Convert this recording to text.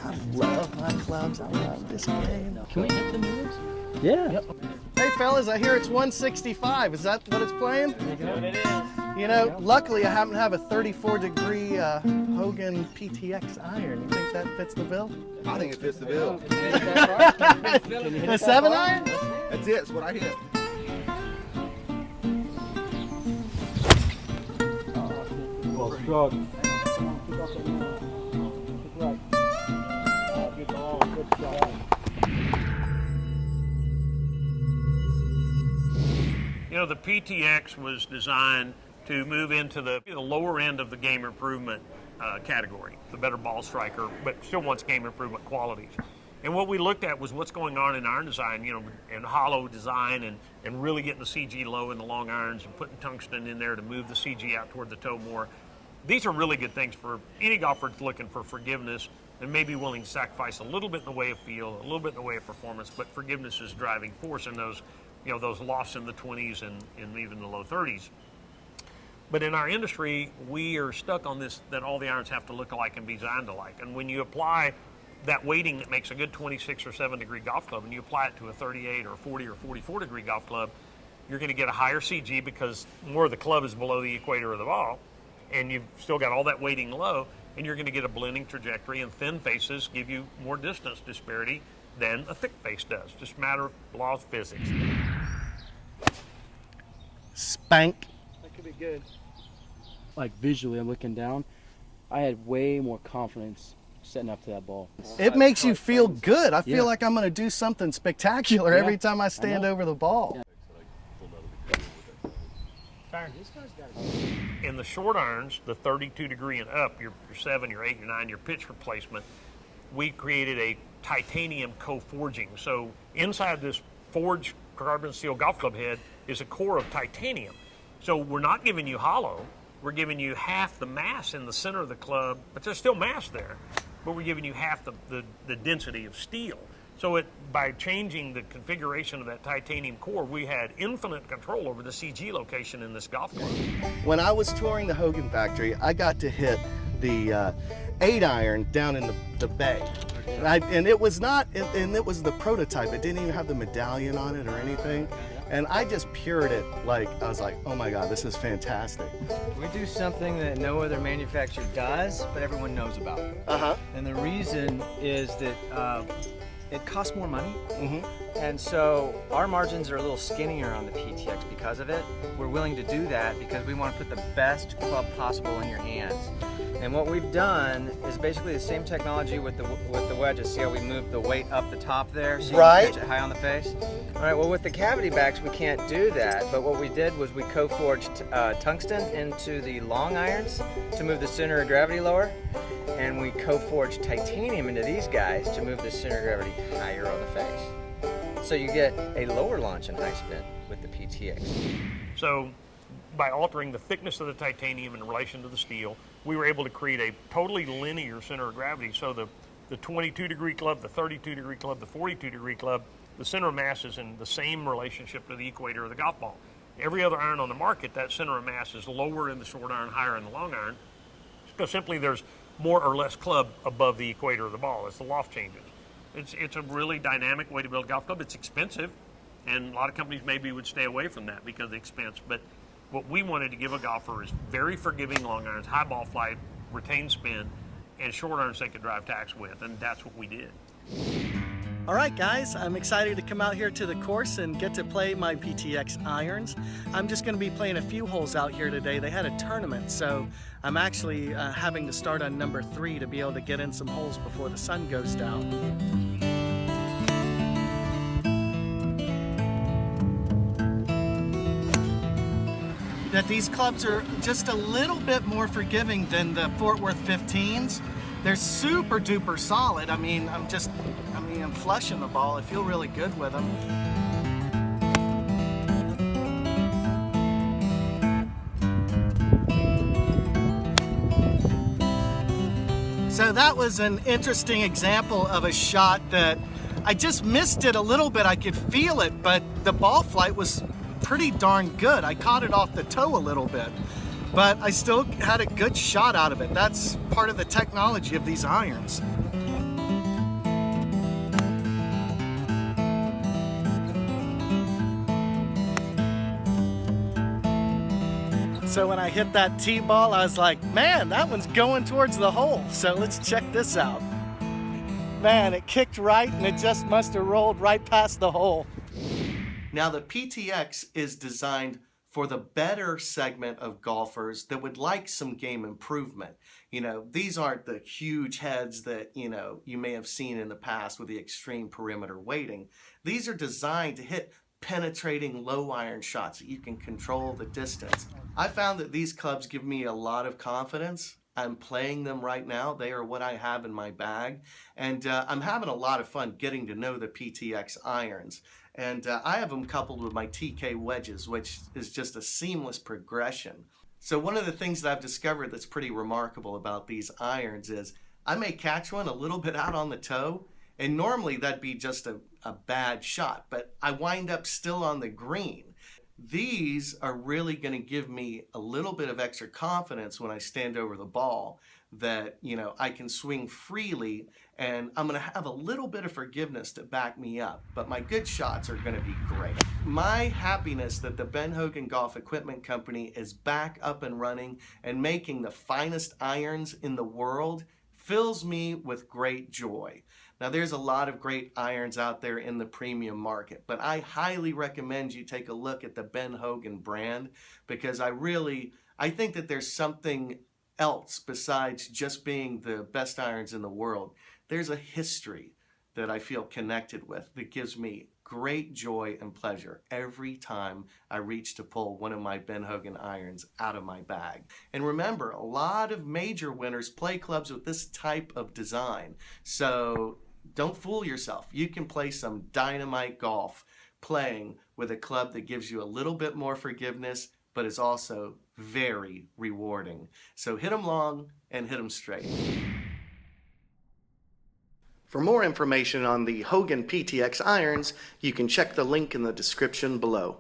I love my clubs. I love this game. Can we hit the nudes? Yeah. Yep. Hey fellas, I hear it's 165. Is that what it's playing? That's what it is. You know, luckily I happen to have a 34-degree Hogan PTX iron. You think that fits the bill? I think it fits the bill. A 7 iron? That's it. That's what I hit. Well struck. You know, the PTX was designed to move into the lower end of the game improvement category, the better ball striker, but still wants game improvement qualities. And what we looked at was what's going on in iron design, you know, and hollow design and really getting the CG low in the long irons and putting tungsten in there to move the CG out toward the toe more. These are really good things for any golfer that's looking for forgiveness and maybe willing to sacrifice a little bit in the way of feel, a little bit in the way of performance, but forgiveness is driving force in those, you know, those lofts in the 20s and even the low 30s. But in our industry, we are stuck on this, that all the irons have to look alike and be designed alike. And when you apply that weighting that makes a good 26 or 7 degree golf club and you apply it to a 38 or 40 or 44 degree golf club, you're going to get a higher CG because more of the club is below the equator of the ball, and you've still got all that weighting low, and you're going to get a blending trajectory, and thin faces give you more distance disparity than a thick face does. Just a matter of law of physics. Spank. That could be good. Like visually, I'm looking down. I had way more confidence setting up to that ball. It makes you feel good. I feel Yeah. like I'm going to do something spectacular Yeah, every time I stand over the ball. Yeah. In the short irons, the 32 degree and up, your 7, your 8, your 9, your pitch replacement, we created a titanium co-forging. So inside this forged carbon steel golf club head is a core of titanium. So we're not giving you hollow, we're giving you half the mass in the center of the club, but there's still mass there, but we're giving you half the density of steel. So by changing the configuration of that titanium core, we had infinite control over the CG location in this golf club. When I was touring the Hogan factory, I got to hit the 8 iron down in the bay. And it was not, and it was the prototype. It didn't even have the medallion on it or anything. And I just pured it like, I was like, oh my God, this is fantastic. We do something that no other manufacturer does, but everyone knows about. And the reason is that it costs more money. And so our margins are a little skinnier on the PTX because of it. We're willing to do that because we want to put the best club possible in your hands. And what we've done is basically the same technology with the wedges. See how we move the weight up the top there so you can catch it high on the face? All right, well with the cavity backs we can't do that, but what we did was we co-forged tungsten into the long irons to move the center of gravity lower, and we co-forged titanium into these guys to move the center of gravity higher on the face. So you get a lower launch and high spin with the PTX. So by altering the thickness of the titanium in relation to the steel, we were able to create a totally linear center of gravity. So the 22 degree club, the 32 degree club, the 42 degree club, the center of mass is in the same relationship to the equator of the golf ball. Every other iron on the market, that center of mass is lower in the short iron, higher in the long iron, because simply there's more or less club above the equator of the ball as the loft changes. It's a really dynamic way to build a golf club. It's expensive, and a lot of companies maybe would stay away from that because of the expense, but what we wanted to give a golfer is very forgiving long irons, high ball flight, retained spin, and short irons they could drive tacks with, and that's what we did. All right, guys, I'm excited to come out here to the course and get to play my PTX irons. I'm just going to be playing a few holes out here today. They had a tournament, so I'm actually having to start on number 3 to be able to get in some holes before the sun goes down. That these clubs are just a little bit more forgiving than the Fort Worth 15s. They're super duper solid. I mean, I'm flushing the ball. I feel really good with them. So that was an interesting example of a shot that I just missed it a little bit. I could feel it, but the ball flight was pretty darn good. I caught it off the toe a little bit, but I still had a good shot out of it. That's part of the technology of these irons. So when I hit that tee ball, I was like, man, that one's going towards the hole. So let's check this out. Man, it kicked right and it just must have rolled right past the hole. Now the PTX is designed for the better segment of golfers that would like some game improvement. You know, these aren't the huge heads that, you know, you may have seen in the past with the extreme perimeter weighting. These are designed to hit penetrating low iron shots that you can control the distance. I found that these clubs give me a lot of confidence. I'm playing them right now. They are what I have in my bag. And I'm having a lot of fun getting to know the PTX irons. And I have them coupled with my TK wedges, which is just a seamless progression. So one of the things that I've discovered that's pretty remarkable about these irons is I may catch one a little bit out on the toe, and normally that'd be just a bad shot, but I wind up still on the green. These are really going to give me a little bit of extra confidence when I stand over the ball that, you know, I can swing freely and I'm going to have a little bit of forgiveness to back me up, but my good shots are going to be great. My happiness that the Ben Hogan Golf Equipment Company is back up and running and making the finest irons in the world fills me with great joy. Now there's a lot of great irons out there in the premium market, but I highly recommend you take a look at the Ben Hogan brand because I think that there's something else besides just being the best irons in the world. There's a history that I feel connected with that gives me great joy and pleasure every time I reach to pull one of my Ben Hogan irons out of my bag. And remember, a lot of major winners play clubs with this type of design. So don't fool yourself. You can play some dynamite golf playing with a club that gives you a little bit more forgiveness, but is also very rewarding. So hit them long and hit them straight. For more information on the Hogan PTX irons, you can check the link in the description below.